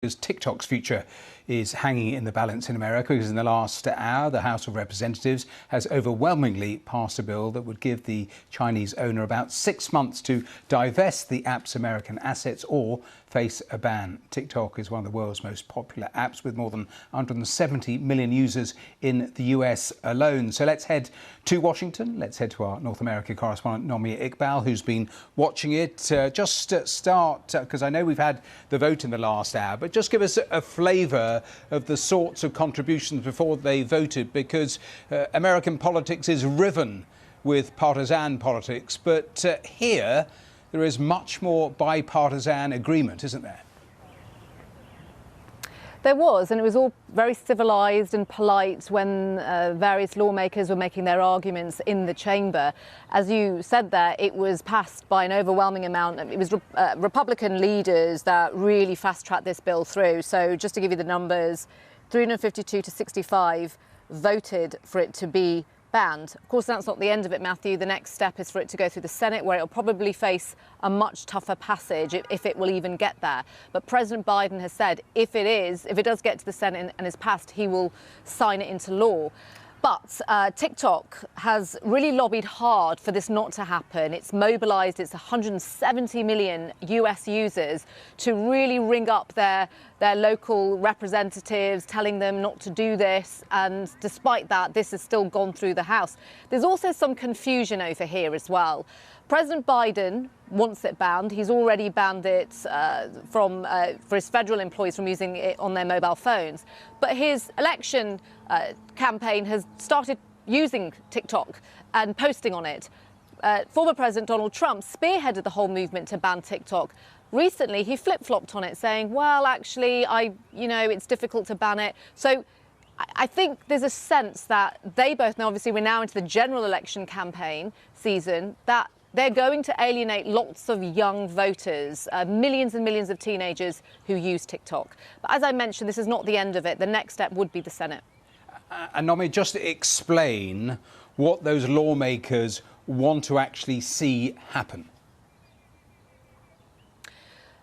Because TikTok's future is hanging in the balance in America, because in the last hour, the House of Representatives has overwhelmingly passed a bill that would give the Chinese owner about 6 months to divest the app's American assets or face a ban. TikTok is one of the world's most popular apps, with more than 170 million users in the US alone. So let's head to Washington. Let's head to our North America correspondent, Nomi Iqbal, who's been watching it. Just start, because I know we've had the vote in the last hour, but just give us a flavour of the sorts of contributions before they voted, because American politics is riven with partisan politics, but here there is much more bipartisan agreement, isn't there? There was, and it was all very civilised and polite when various lawmakers were making their arguments in the chamber. As you said there, it was passed by an overwhelming amount. It was Republican leaders that really fast-tracked this bill through. So just to give you the numbers, 352 to 65 voted for it to be banned. Of course, that's not the end of it, Matthew. The next step is for it to go through the Senate, where it'll probably face a much tougher passage, if it will even get there. But President Biden has said if it does get to the Senate and is passed, he will sign it into law. But TikTok has really lobbied hard for this not to happen. It's mobilised its 170 million US users to really ring up their local representatives, telling them not to do this. And despite that, this has still gone through the House. There's also some confusion over here as well. President Biden wants it banned. He's already banned it for his federal employees from using it on their mobile phones. But his election campaign has started using TikTok and posting on it. Former President Donald Trump spearheaded the whole movement to ban TikTok. Recently, he flip-flopped on it, saying, well, actually, it's difficult to ban it. So I think there's a sense that they both know, obviously, we're now into the general election campaign season, that they're going to alienate lots of young voters, millions and millions of teenagers who use TikTok. But as I mentioned, this is not the end of it. The next step would be the Senate. And Nomi, just explain what those lawmakers want to actually see happen.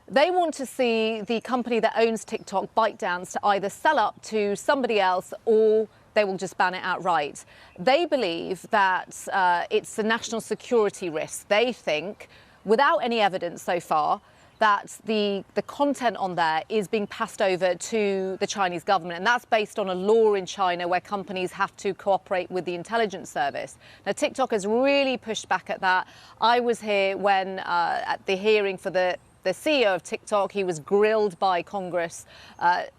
They want to see the company that owns TikTok, ByteDance, to either sell up to somebody else or they will just ban it outright. They believe that it's a national security risk. They think, without any evidence so far, that the content on there is being passed over to the Chinese government. And that's based on a law in China where companies have to cooperate with the intelligence service. Now, TikTok has really pushed back at that. I was here when at the hearing for the CEO of TikTok. He was grilled by Congress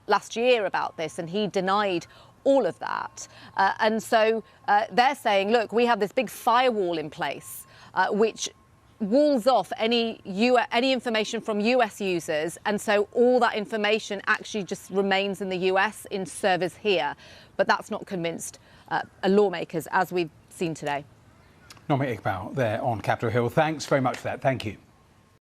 last year about this, and he denied all of that. And so they're saying, look, we have this big firewall in place, which walls off any information from US users. And so all that information actually just remains in the US in servers here. But that's not convinced lawmakers, as we've seen today. Nomi Iqbal there on Capitol Hill. Thanks very much for that. Thank you.